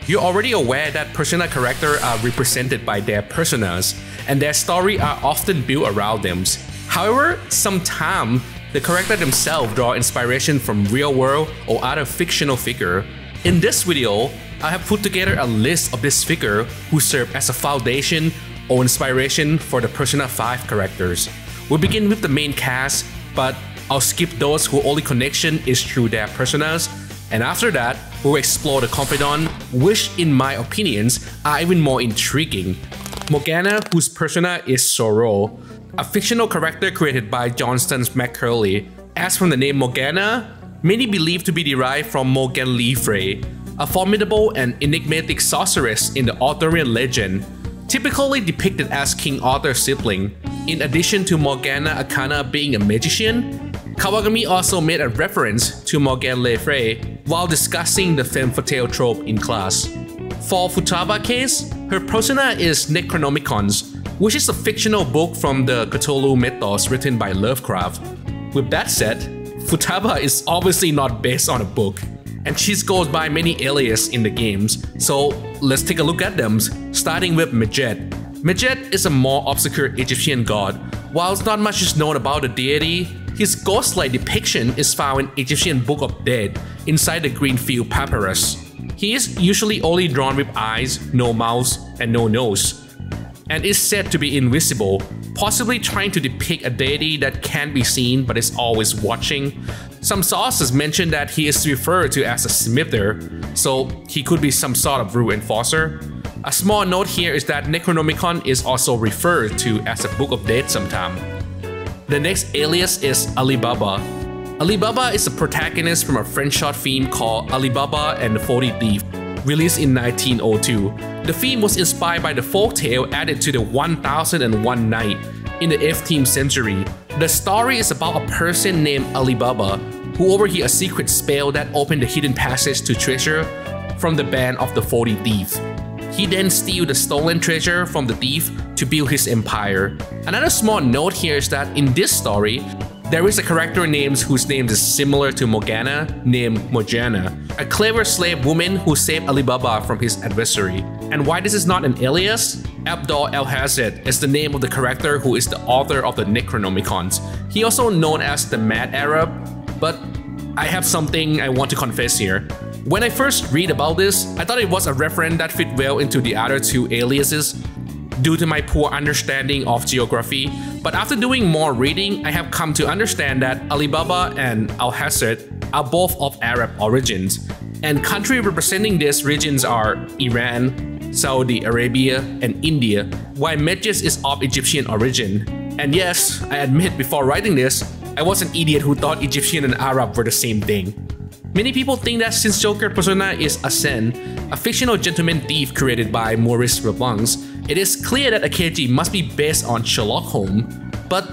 You're already aware that persona characters are represented by their personas, and their story are often built around them. However, sometimes the character themselves draw inspiration from real world or other fictional figure. In this video, I have put together a list of these figures who serve as a foundation or inspiration for the Persona 5 characters. We'll begin with the main cast, but I'll skip those whose only connection is through their personas, and after that, we'll explore the confidant, which in my opinions are even more intriguing. Morgana, whose persona is Sorrow, a fictional character created by Johnston McCurley. As from the name Morgana, many believe to be derived from Morgan Le Fay, a formidable and enigmatic sorceress in the Arthurian legend, typically depicted as King Arthur's sibling. In addition to Morgana Akana being a magician, Kawagami also made a reference to Morgan Le Fay while discussing the femme fatale trope in class. For Futaba's case, her persona is Necronomicons, which is a fictional book from the Cthulhu mythos written by Lovecraft. With that said, Futaba is obviously not based on a book, and she goes by many aliases in the games, so let's take a look at them, starting with Medjet. Medjet is a more obscure Egyptian god. While not much is known about the deity, his ghost-like depiction is found in Egyptian Book of Dead inside the Greenfield Papyrus. He is usually only drawn with eyes, no mouth, and no nose, and is said to be invisible, possibly trying to depict a deity that can't be seen but is always watching. Some sources mention that he is referred to as a smither, so he could be some sort of rule enforcer. A small note here is that Necronomicon is also referred to as a Book of Dead sometime. The next alias is Alibaba. Alibaba is a protagonist from a French short film called Alibaba and the 40 Thieves, released in 1902. The film was inspired by the folktale added to the 1001 Night in the 18th century. The story is about a person named Alibaba who overheard a secret spell that opened the hidden passage to treasure from the band of the 40 Thieves. He then steals the stolen treasure from the thief to build his empire. Another small note here is that in this story, there is a character whose name is similar to Morgana, named Morgana, a clever slave woman who saved Alibaba from his adversary. And why this is not an alias? Abdul El-Hazred is the name of the character who is the author of the Necronomicons. He also known as the Mad Arab, but I have something I want to confess here. When I first read about this, I thought it was a reference that fit well into the other two aliases due to my poor understanding of geography, but after doing more reading, I have come to understand that Alibaba and Al-Hazred are both of Arab origins, and countries representing these regions are Iran, Saudi Arabia, and India, while Medjet is of Egyptian origin. And yes, I admit before writing this, I was an idiot who thought Egyptian and Arab were the same thing. Many people think that since Joker persona is Asen, a fictional gentleman thief created by Maurice Leblanc, it is clear that Akechi must be based on Sherlock Holmes, but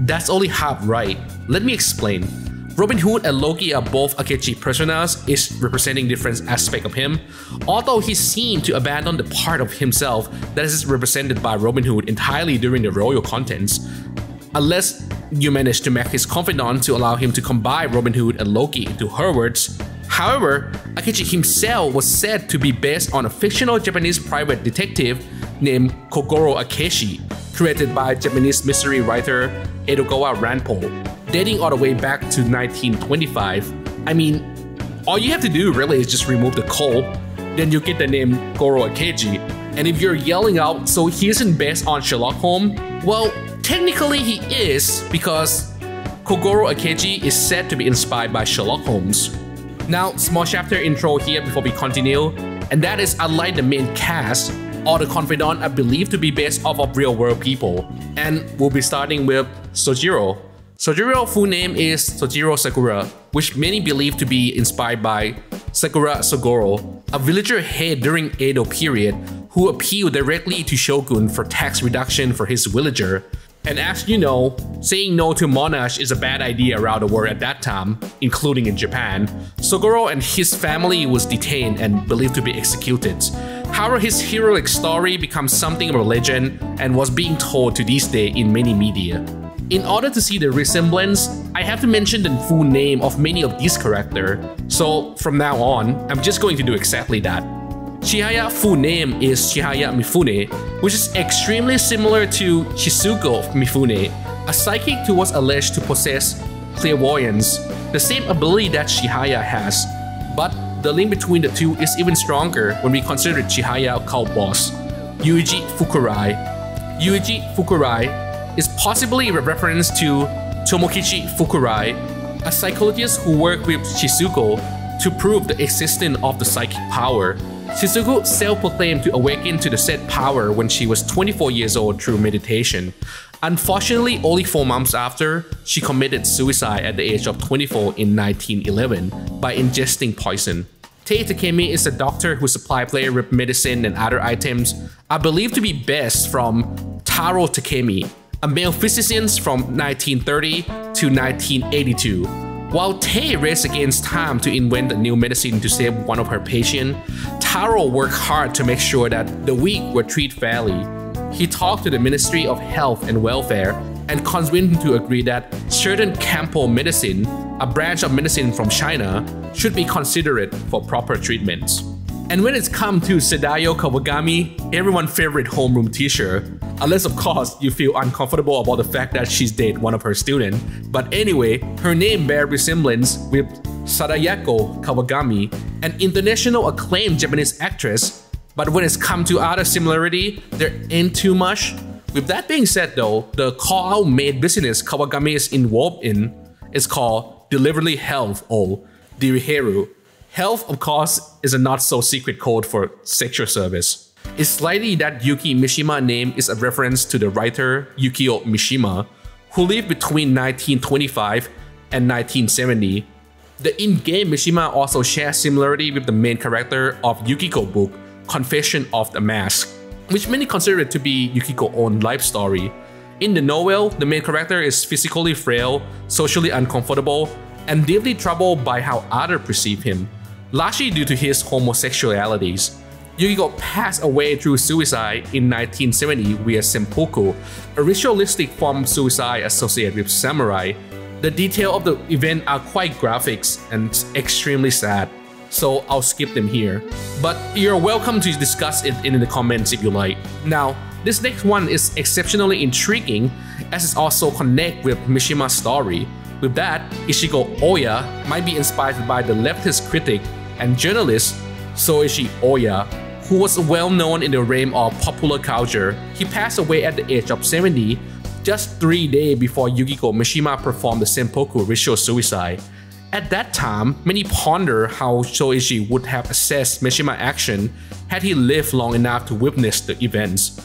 that's only half right. Let me explain. Robin Hood and Loki are both Akechi personas, each representing different aspects of him, although he seemed to abandon the part of himself that is represented by Robin Hood entirely during the royal contents, unless you manage to make his confidant to allow him to combine Robin Hood and Loki into her words. However, Akechi himself was said to be based on a fictional Japanese private detective named Kogoro Akechi, created by Japanese mystery writer Edogawa Ranpo, dating all the way back to 1925. I mean, all you have to do really is just remove the ko, then you get the name Goro Akechi. And if you're yelling out, so he isn't based on Sherlock Holmes, well, technically he is, because Kogoro Akechi is said to be inspired by Sherlock Holmes. Now, small chapter intro here before we continue, and that is unlike the main cast, all the confidants are believed to be based off of real-world people. And we'll be starting with Sojiro. Sojiro's full name is Sojiro Sakura, which many believe to be inspired by Sakura Sogoro, a villager head during Edo period who appealed directly to Shogun for tax reduction for his villager. And as you know, saying no to monarch is a bad idea around the world at that time, including in Japan. Sogoro and his family was detained and believed to be executed. However, his heroic story becomes something of a legend and was being told to this day in many media. In order to see the resemblance, I have to mention the full name of many of these characters, so from now on, I'm just going to do exactly that. Chihaya's full name is Chihaya Mifune, which is extremely similar to Shizuko Mifune, a psychic who was alleged to possess clairvoyance, the same ability that Chihaya has. But the link between the two is even stronger when we consider Chihaya's cult boss, Yuji Fukurai. Yuji Fukurai is possibly a reference to Tomokichi Fukurai, a psychologist who worked with Shizuko to prove the existence of the psychic power. Shizuko self-proclaimed to awaken to the said power when she was 24 years old through meditation. Unfortunately, only 4 months after, she committed suicide at the age of 24 in 1911 by ingesting poison. Tei Takemi is a doctor who supplied players with medicine and other items are believed to be best from Taro Takemi, a male physician from 1930 to 1982. While Tei raced against time to invent a new medicine to save one of her patients, Taro worked hard to make sure that the weak were treated fairly. He talked to the Ministry of Health and Welfare and convinced them to agree that certain Campo medicine, a branch of medicine from China, should be considered for proper treatments. And when it's come to Sadayo Kawagami, everyone's favorite homeroom teacher, unless of course you feel uncomfortable about the fact that she's dated one of her students. But anyway, her name bears resemblance with Sadayako Kawagami, an international acclaimed Japanese actress. But when it's come to other similarity, there ain't too much. With that being said though, the call-out maid business Kawagami is involved in is called Delivery Health or Diriheru. Health, of course, is a not-so-secret code for sexual service. It's likely that Yuki Mishima's name is a reference to the writer Yukio Mishima, who lived between 1925 and 1970. The in-game Mishima also shares similarity with the main character of Yukiko's book, Confession of the Mask, which many consider to be Yukiko's own life story. In the novel, the main character is physically frail, socially uncomfortable, and deeply troubled by how others perceive him, largely due to his homosexualities. Yukiko passed away through suicide in 1970 via seppuku, a ritualistic form of suicide associated with samurai. The details of the event are quite graphic and extremely sad, so I'll skip them here. But you're welcome to discuss it in the comments if you like. Now, this next one is exceptionally intriguing as it also connects with Mishima's story. With that, Ichigo Oya might be inspired by the leftist critic and journalist Soichi Oya, who was well known in the realm of popular culture. He passed away at the age of 70, just 3 days before Yukiko Mishima performed the seppuku ritual suicide. At that time, many ponder how Soichi would have assessed Mishima's action had he lived long enough to witness the events.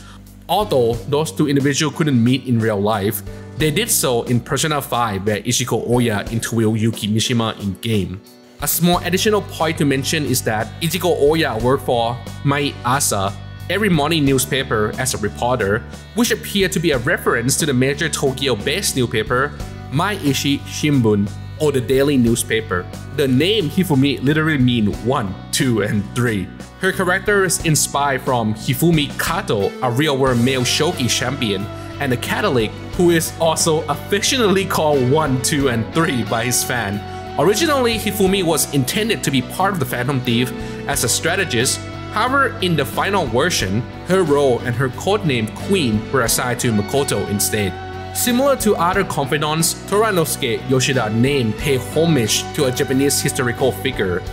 Although those two individuals couldn't meet in real life, they did so in Persona 5 where Ichigo Oya interviewed Yuki Mishima in-game. A small additional point to mention is that Ichigo Oya worked for Mai Asa, every morning newspaper, as a reporter, which appeared to be a reference to the major Tokyo-based newspaper Mainichi Shimbun, or the daily newspaper. The name Hifumi literally means 1, 2, and 3. Her character is inspired from Hifumi Kato, a real-world male shogi champion, and a Catholic who is also affectionately called 1, 2, and 3 by his fan. Originally, Hifumi was intended to be part of the Phantom Thief as a strategist. However, in the final version, her role and her codename Queen were assigned to Makoto instead. Similar to other confidants, Toranosuke Yoshida name paid homage to a Japanese historical figure.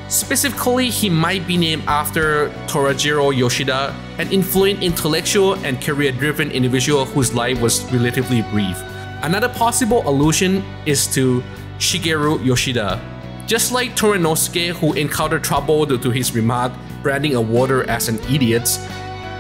Specifically, he might be named after Torajiro Yoshida, an influential intellectual and career-driven individual whose life was relatively brief. Another possible allusion is to Shigeru Yoshida. Just like Toranosuke, who encountered trouble due to his remark branding a voter as an idiot,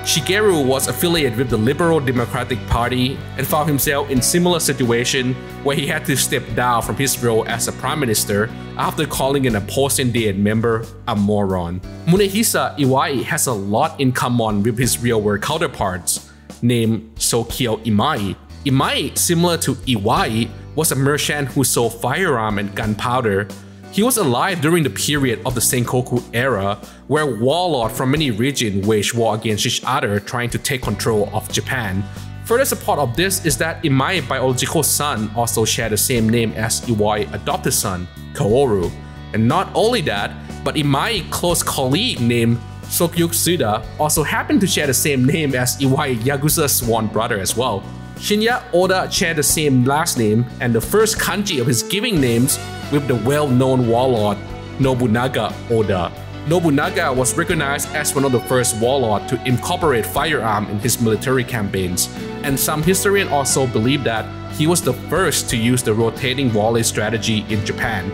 Shigeru was affiliated with the Liberal Democratic Party and found himself in similar situation where he had to step down from his role as a prime minister after calling an opposing dead member a moron. Munehisa Iwai has a lot in common with his real-world counterparts, named Sokyo Imai. Imai, similar to Iwai, was a merchant who sold firearms and gunpowder. He was alive during the period of the Sengoku era, where warlords from many regions waged war against each other trying to take control of Japan. Further support of this is that Imai's biological son also shared the same name as Iwai's adopted son, Kaoru. And not only that, but Imai's close colleague named Sokyuk also happened to share the same name as Iwai Yagusa's sworn brother as well. Shinya Oda shared the same last name and the first kanji of his giving names with the well-known warlord Nobunaga Oda. Nobunaga was recognized as one of the first warlords to incorporate firearm in his military campaigns, and some historians also believe that he was the first to use the rotating volley strategy in Japan.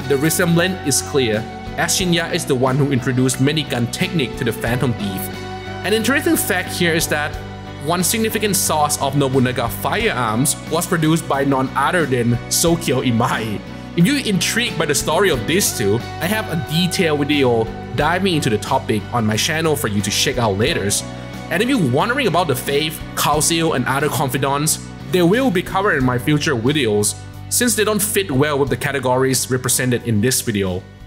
The resemblance is clear, as Shinya is the one who introduced minigun technique to the Phantom Thief. An interesting fact here is that one significant source of Nobunaga firearms was produced by none other than Sokyo Imai. If you're intrigued by the story of these two, I have a detailed video diving into the topic on my channel for you to check out later. And if you're wondering about the faith, council, and other confidants, they will be covered in my future videos since they don't fit well with the categories represented in this video.